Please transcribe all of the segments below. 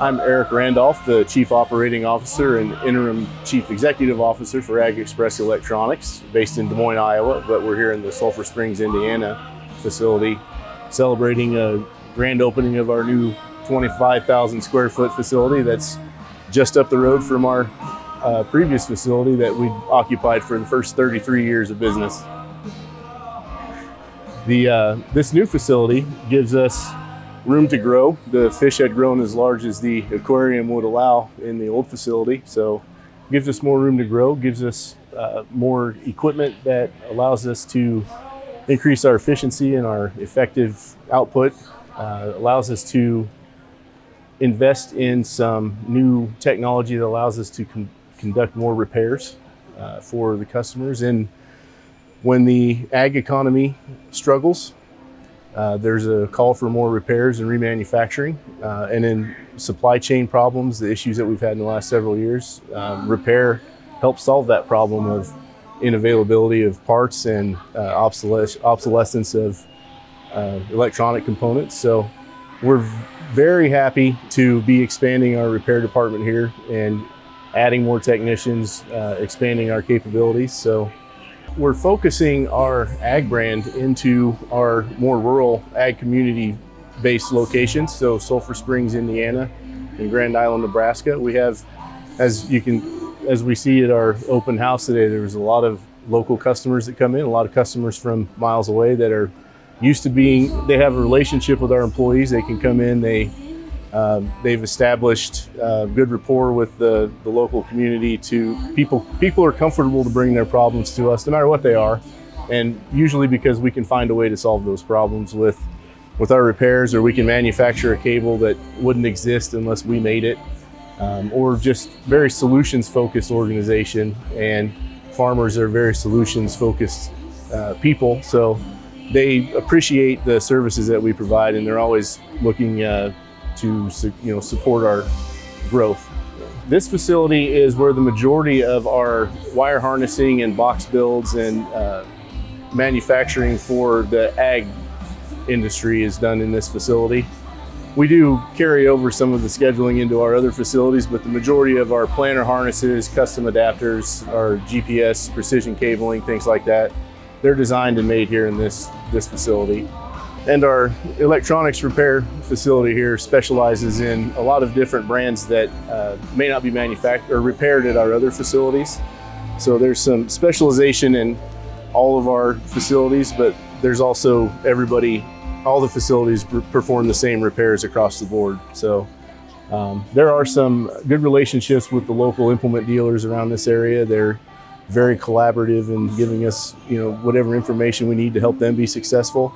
I'm Eric Randolph, the Chief Operating Officer and Interim Chief Executive Officer for Ag Express Electronics, based in Des Moines, Iowa, but we're here in the Sulphur Springs, Indiana facility, celebrating a grand opening of our new 25,000 square foot facility that's just up the road from our previous facility that we occupied for the first 33 years of business. This new facility gives us room to grow. The fish had grown as large as the aquarium would allow in the old facility, so gives us more room to grow, gives us more equipment that allows us to increase our efficiency and our effective output, allows us to invest in some new technology that allows us to conduct more repairs for the customers. And when the ag economy struggles, there's a call for more repairs and remanufacturing. And in supply chain problems, the issues that we've had in the last several years, repair helps solve that problem of unavailability of parts and obsolescence of electronic components. So we're very happy to be expanding our repair department here and adding more technicians, expanding our capabilities. So we're focusing our ag brand into our more rural ag community-based locations. So Sulphur Springs, Indiana, and Grand Island, Nebraska. We have, as we see at our open house today, there's a lot of local customers that come in, a lot of customers from miles away that are used to they have a relationship with our employees. They can come in, they've established good rapport with the local community. People are comfortable to bring their problems to us, no matter what they are, and usually because we can find a way to solve those problems with our repairs, or we can manufacture a cable that wouldn't exist unless we made it, or just very solutions-focused organization. And farmers are very solutions-focused people, so they appreciate the services that we provide, and they're always looking to support our growth. This facility is where the majority of our wire harnessing and box builds and manufacturing for the ag industry is done in this facility. We do carry over some of the scheduling into our other facilities, but the majority of our planter harnesses, custom adapters, our GPS, precision cabling, things like that, they're designed and made here in this facility. And our electronics repair facility here specializes in a lot of different brands that may not be manufactured or repaired at our other facilities. So there's some specialization in all of our facilities, but there's also all the facilities perform the same repairs across the board. So there are some good relationships with the local implement dealers around this area. They're very collaborative in giving us, whatever information we need to help them be successful.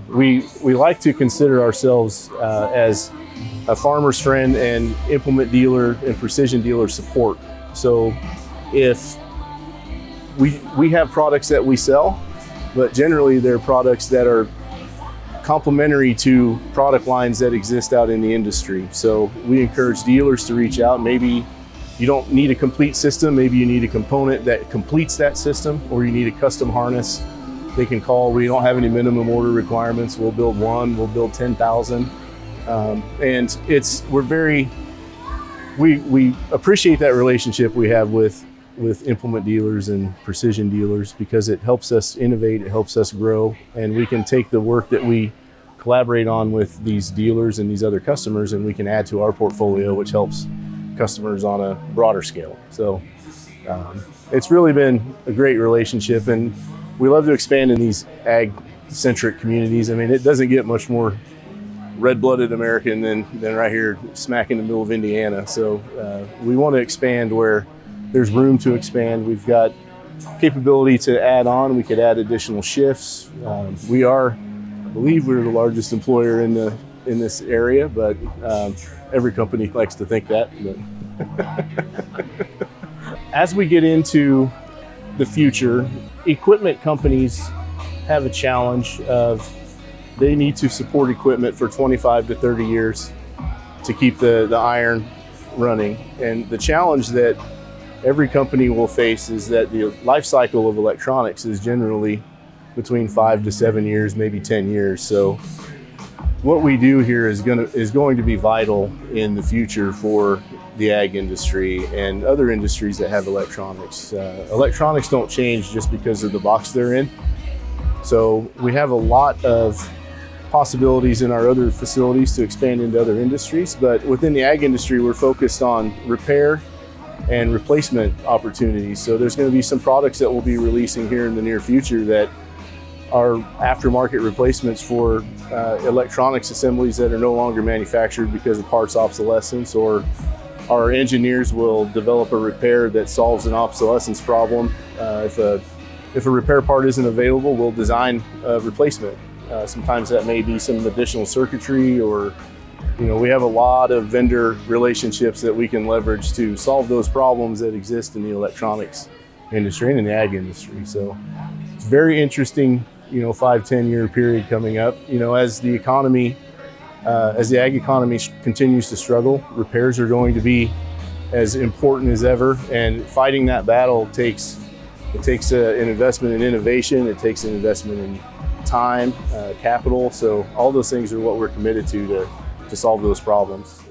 We like to consider ourselves as a farmer's friend and implement dealer and precision dealer support. So if we have products that we sell, but generally they're products that are complementary to product lines that exist out in the industry. So we encourage dealers to reach out. Maybe you don't need a complete system, maybe you need a component that completes that system, or you need a custom harness. They can call. We don't have any minimum order requirements. We'll build one, we'll build 10,000. And we appreciate that relationship we have with implement dealers and precision dealers, because it helps us innovate, it helps us grow, and we can take the work that we collaborate on with these dealers and these other customers, and we can add to our portfolio, which helps customers on a broader scale. So it's really been a great relationship, and we love to expand in these ag-centric communities. I mean, it doesn't get much more red-blooded American than right here smack in the middle of Indiana. So we want to expand where there's room to expand. We've got capability to add on. We could add additional shifts. I believe we're the largest employer in this area, but every company likes to think that. As we get into the future, equipment companies have a challenge of they need to support equipment for 25 to 30 years to keep the iron running. And the challenge that every company will face is that the life cycle of electronics is generally between 5 to 7 years, maybe 10 years. So what we do here is going to be vital in the future for the ag industry and other industries that have electronics. Electronics don't change just because of the box they're in. So we have a lot of possibilities in our other facilities to expand into other industries, but within the ag industry, we're focused on repair and replacement opportunities. So there's going to be some products that we'll be releasing here in the near future that are aftermarket replacements for electronics assemblies that are no longer manufactured because of parts obsolescence, or our engineers will develop a repair that solves an obsolescence problem. If a repair part isn't available, we'll design a replacement. Sometimes that may be some additional circuitry, or we have a lot of vendor relationships that we can leverage to solve those problems that exist in the electronics industry and in the ag industry. So it's very interesting, 5-10 year period coming up. As the economy, as the ag economy continues to struggle, repairs are going to be as important as ever, and fighting that battle takes an investment in innovation. It takes an investment in time, capital. So all those things are what we're committed to solve those problems.